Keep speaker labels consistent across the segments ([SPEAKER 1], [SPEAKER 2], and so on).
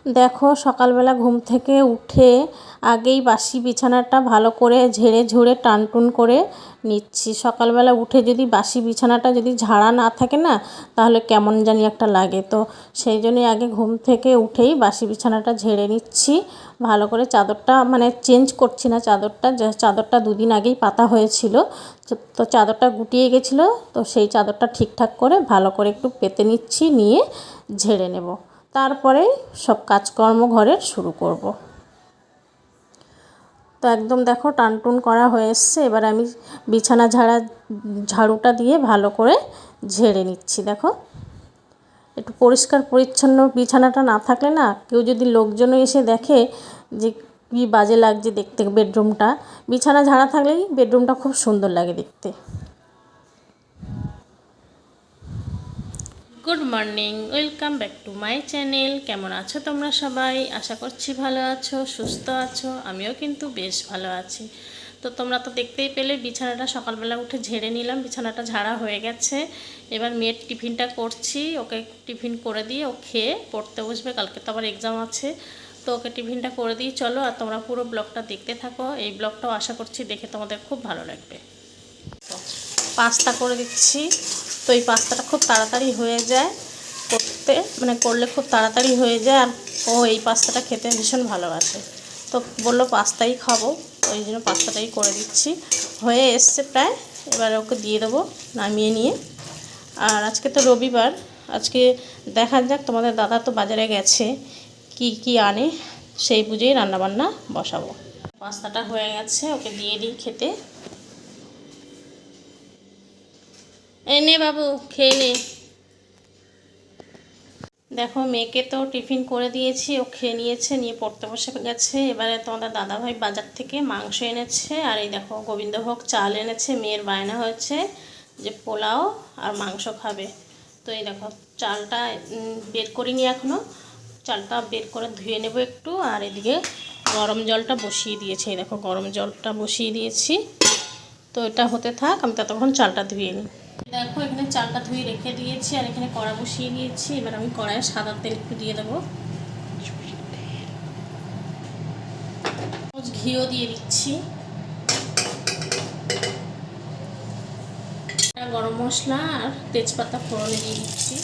[SPEAKER 1] দেখো সকালবেলা ঘুম থেকে উঠে আগেই বাসি বিছানাটা ভালো করে ঝেড়ে ঝুড়ে টানটুন করে নিচ্ছি। সকালবেলা উঠে যদি বাসি বিছানাটা যদি ঝাড়া না থাকে না, তাহলে কেমন জানি একটা লাগে। তো সেই জন্যই আগে ঘুম থেকে উঠেই বাসি বিছানাটা ঝেড়ে নিচ্ছি ভালো করে। চাদরটা মানে চেঞ্জ করছি না, চাদরটা দুদিন আগেই পাতা হয়েছিল, তো চাদরটা গুটিয়ে গেছিলো। তো সেই চাদরটা ঠিকঠাক করে ভালো করে একটু পেতে নিচ্ছি, নিয়ে ঝেড়ে নেব। তারপরেই সব কাজকর্ম ঘরের শুরু করব। তো একদম দেখো টানটুন করা হয়ে এসছে। এবার আমি বিছানা ঝাড়ুটা দিয়ে ভালো করে ঝেড়ে নিচ্ছি। দেখো একটু পরিষ্কার পরিচ্ছন্ন বিছানাটা না থাকলে না, কেউ যদি লোকজন এসে দেখে যে কী বাজে লাগছে দেখতে বেডরুমটা, বিছানা ঝাড়া থাকলেই বেডরুমটা খুব সুন্দর লাগে দেখতে। Good morning, welcome back to my channel. কেমন আছো তোমরা সবাই? আশা করছি ভালো আছো, সুস্থ আছো। আমিও কিন্তু বেশ ভালো আছি। তো তোমরা তো দেখতেই পেলে বিছানাটা সকালবেলা উঠে ঝেড়ে নিলাম, বিছানাটা ঝাড়া হয়ে গেছে। এবার মেয়ের টিফিনটা করছি, ওকে টিফিন করে দিয়ে ও খেয়ে পড়তে বসবে, কালকে তো আবার এক্সাম আছে। তো ওকে টিফিনটা করে দিই। চলো আর তোমরা পুরো ব্লগটা দেখতে থাকো। এই ব্লগটাও আশা করছি দেখে তোমাদের খুব ভালো লাগবে। পাস্তা করে দিচ্ছি। তো এই পাস্তাটা খুব তাড়াতাড়ি হয়ে যায় করলে খুব তাড়াতাড়ি হয়ে যায়। আর ও এই পাস্তাটা খেতে ভীষণ ভালোবাসে, তো বললো পাস্তাই খাবো, ওই জন্য পাস্তাটাই করে দিচ্ছি। হয়ে এসছে প্রায়, এবার ওকে দিয়ে দেবো নামিয়ে নিয়ে। আর আজকে তো রবিবার, আজকে দেখা যাক, তোমাদের দাদা তো বাজারে গেছে, কি কি আনে সেই বুঝেই রান্নাবান্না বসাবো। পাস্তাটা হয়ে গেছে, ওকে দিয়ে দিই খেতে। এই নে বাবু, খেয়ে নে। দেখো মেয়েকে তো টিফিন করে দিয়েছি, ও খেয়ে নিয়েছে, নিয়ে পড়তে বসে গেছে। এবারে তোমাদের দাদাভাই বাজার থেকে মাংস এনেছে, আর এই দেখো গোবিন্দভোগ চাল এনেছে। মেয়ের বায়না হয়েছে যে পোলাও আর মাংস খাবে। তো এই দেখো চালটা বের করিনি এখনও, চালটা বের করে ধুয়ে নেব একটু। আর এদিকে গরম জলটা বসিয়ে দিয়েছি, এই দেখো গরম জলটা বসিয়ে দিয়েছি। তো এটা হতে থাক, আমি ততক্ষণ চালটা ধুয়ে নিই। দেখো এখানে চালটা ধুয়ে রেখে দিয়েছি, আর এখানে কড়া বসিয়ে দিয়েছি। এবার আমি কড়াইয়ে সাদা তেল একটু দিয়ে দেবো, ঘিও দিয়ে দিচ্ছি, গরম মশলা আর তেজপাতা ফোড়নে দিয়ে দিচ্ছি।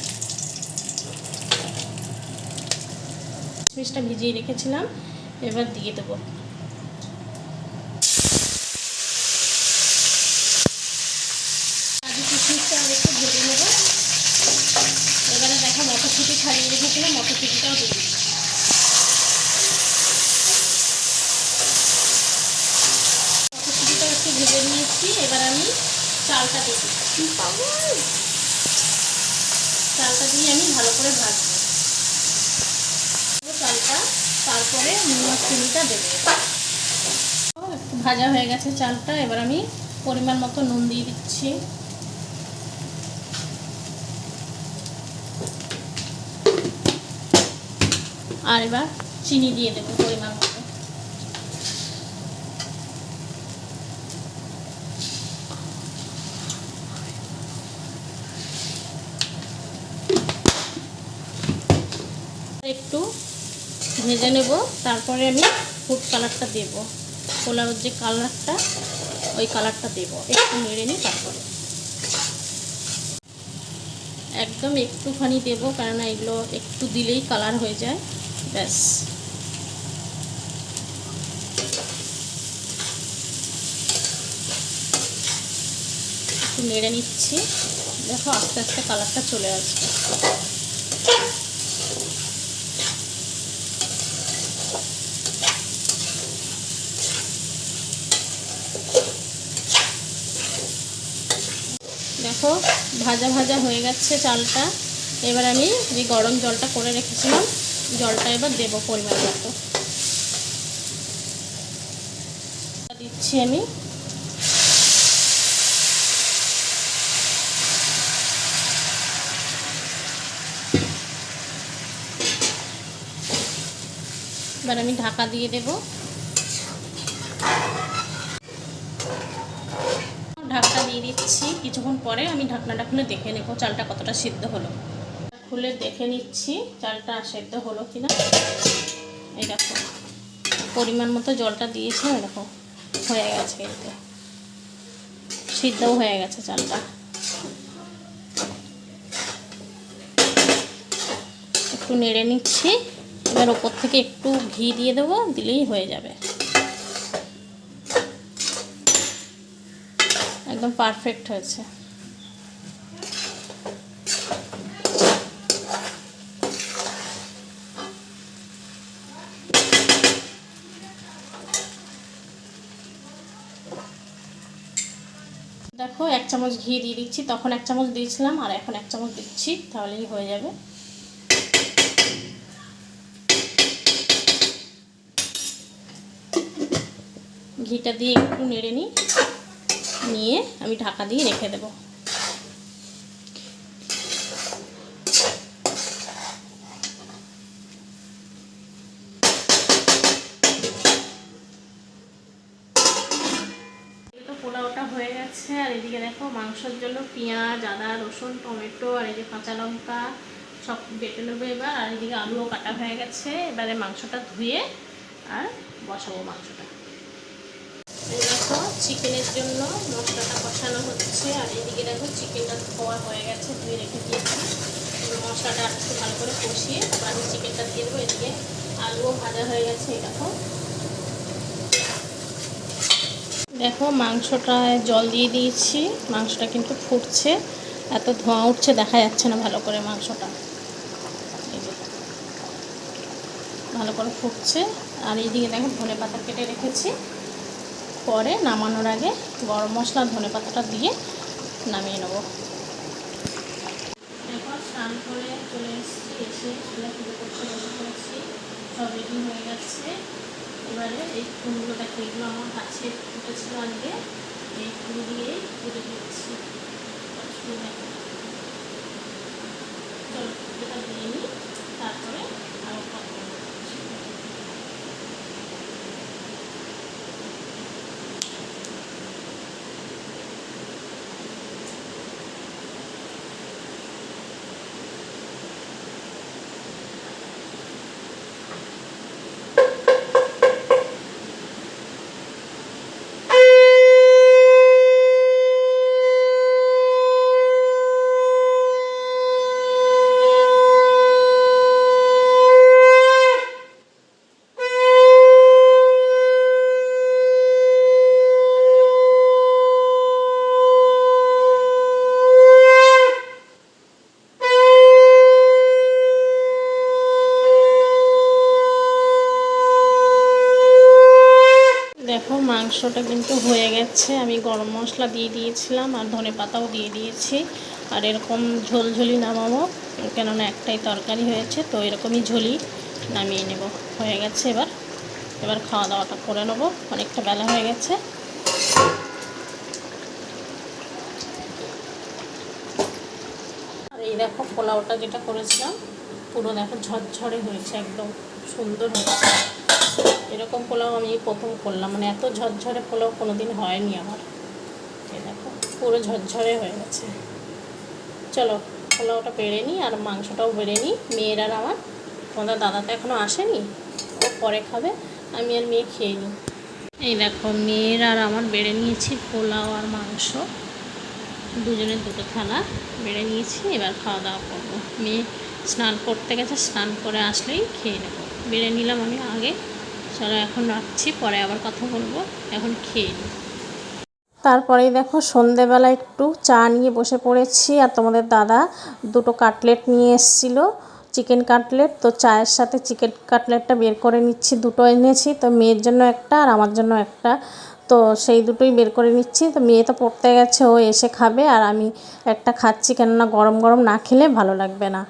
[SPEAKER 1] কিশমিশটা ভিজিয়ে রেখেছিলাম, এবার দিয়ে দেবো। কিশমিশটা একটু ভেজে নেব। এবারে দেখো মটরশুঁটি ছাড়িয়ে রেখেছিলাম, মটরশুঁটিটাও দিয়ে দিচ্ছি। মটরশুঁটিটাও একটু ভেজে নিয়েছি, এবার আমি চালটা দিয়ে দিচ্ছি। চালটা দিয়ে আমি ভালো করে ভাজবো চালটা, তারপরে নুন আর চিনিটা দেবো। একটু ভাজা হয়ে গেছে চালটা, এবার আমি পরিমাণ মতো নুন দিয়ে দিচ্ছি। আর এবার চিনি দিয়ে দেবো পরিমাণ মতো। একটু ভেজে নেব, তারপরে আমি ফুড কালারটা দেব, পোলাওর যে কালারটা, ওই কালারটা দেব। একটু নেড়ে নিই, তারপরে একদম একটুখানি দেব, কেননা এগুলো একটু দিলেই কালার হয়ে যায়, ব্যাস। একটু নেড়ে নিচ্ছি, দেখো আস্তে আস্তে কালারটা চলে আসবে। দেখো ভাজা ভাজা হয়ে গেছে চালটা। এবার আমি যে গরম জলটা করে রেখেছিলাম, জলটা এবার দেবো পরিমাণ মতো দিচ্ছি আমি। এবার আমি ঢাকা দিয়ে দেব। ঢাকটা দিয়ে দিচ্ছি, কিছুক্ষণ পরে আমি ঢাকনাটা খুলে দেখে নেব চালটা কতটা সিদ্ধ হলো। খুলে দেখে নিচ্ছি চালটা সেদ্ধ হলো কিনা। এই দেখো পরিমাণ মতো জলটা দিয়েছি, দেখো হয়ে গেছে, এতে সিদ্ধও হয়ে গেছে চালটা। একটু নেড়ে নিচ্ছি, এবার ওপর থেকে একটু ঘি দিয়ে দেবো, দিলেই হয়ে যাবে। একদম পারফেক্ট হয়েছে। দেখো 1 চামচ ঘি দিয়ে দিচ্ছি, তখন 1 চামচ দিয়েছিলাম আর এখন 1 চামচ দিচ্ছি, তাহলেই হয়ে যাবে। ঘিটা দিয়ে একটু নেড়ে নিয়ে আমি ঢাকা দিয়ে রেখে দেব। পোলাওটা হয়ে গেছে। আর এদিকে দেখো মাংসের জন্য পেঁয়াজ, আদা, রসুন, টমেটো আর এই যে কাঁচা লঙ্কা সব বেটে নেবো এবার। আর এদিকে আলুও কাটা হয়ে গেছে। এবারে মাংসটা ধুয়ে আর বসাবো মাংসটা। দেখো চিকেনের জন্য মশলাটা কষানো হচ্ছে। আর এদিকে দেখো চিকেনটা ধোয়া হয়ে গেছে, ধুয়ে রেখে দিয়েছি। মশলাটা একটু ভালো করে কষিয়ে তারপর আমি চিকেনটা দিয়ে দেবো। এদিকে আলুও ভাজা হয়ে গেছে। এই দেখো মাংসটায় জল দিয়ে দিয়েছি, মাংসটা কিন্তু ফুটছে, এত ধোঁয়া উঠছে দেখা যাচ্ছে না ভালো করে। মাংসটা ভালো করে ফুটছে। আর এইদিকে দেখো ধনেপাতা কেটে রেখেছি, পরে নামানোর আগে গরম মশলা ধনেপাতাটা দিয়ে নামিয়ে নেব। দেখো স্নান করে চলে এসেছি, এসে চুলা পুজো করতে বসে পড়েছি, সব রেডি হয়ে গেছে। এবারে এই ফুলগুলো দেখো, এগুলো আমার গাছে ফুটেছিল আজকে, এই ফুল দিয়েই পুজো দিচ্ছি। চলো পুজোটা দিয়ে নিই, তারপরে আরও কথা বলছি। দেখো মাংসটা কিন্তু হয়ে গেছে, আমি গরম মশলা দিয়ে দিয়েছিলাম আর ধনেপাতাও দিয়ে দিয়েছি। আর এরকম ঝোলঝোলি নামাবো, কেননা একটাই তরকারি হয়েছে, তো এরকমই ঝোলি নামিয়ে নেব। হয়ে গেছে, এবার খাওয়া দাওয়াটা করে নেব, অনেকটা বেলা হয়ে গেছে। আর এই দেখো পোলাওটা যেটা করেছিলাম পুরো দেখো ঝরঝরে হয়েছে, একদম সুন্দর হয়েছে। এরকম পোলাও আমি প্রথম করলাম, মানে এত ঝরঝরে পোলাও কোনোদিন হয়নি আমার। এই দেখো পুরো ঝরঝরে হয়ে গেছে। চলো পোলাওটা বেড়ে নিই আর মাংসটাও বেড়ে নিই। মেয়ের আর আমার, তোমাদের দাদা তো এখনও আসেনি, ও পরে খাবে, আমি আর মেয়ে খেয়ে নিই। এই দেখো মেয়ের আর আমার বেড়ে নিয়েছি পোলাও আর মাংস, দুজনের দুটো থালা বেড়ে নিয়েছি। এবার খাওয়া দাওয়া করবো। মেয়ে স্নান করতে গেছে, স্নান করে আসলেই খেয়ে নেবো। বেড়ে নিলাম আমি আগে। চলো এখন রাখছি, পরে আবার কথা বলবো, এখন খেয়ে নিই। তারপরেই দেখো সন্ধেবেলা একটু চা নিয়ে বসে পড়েছি। আর তোমাদের দাদা দুটো কাটলেট নিয়ে এসেছিলো, চিকেন কাটলেট। তো চায়ের সাথে চিকেন কাটলেটটা বের করে নিচ্ছি, দুটো এনেছি, তো মেয়ের জন্য একটা আর আমার জন্য একটা। তো সেই দুটোই বের করে নিচ্ছি। তো মেয়ে তো পড়তে গেছে, ও এসে খাবে আর আমি একটা খাচ্ছি, কেননা গরম গরম না খেলে ভালো লাগবে না।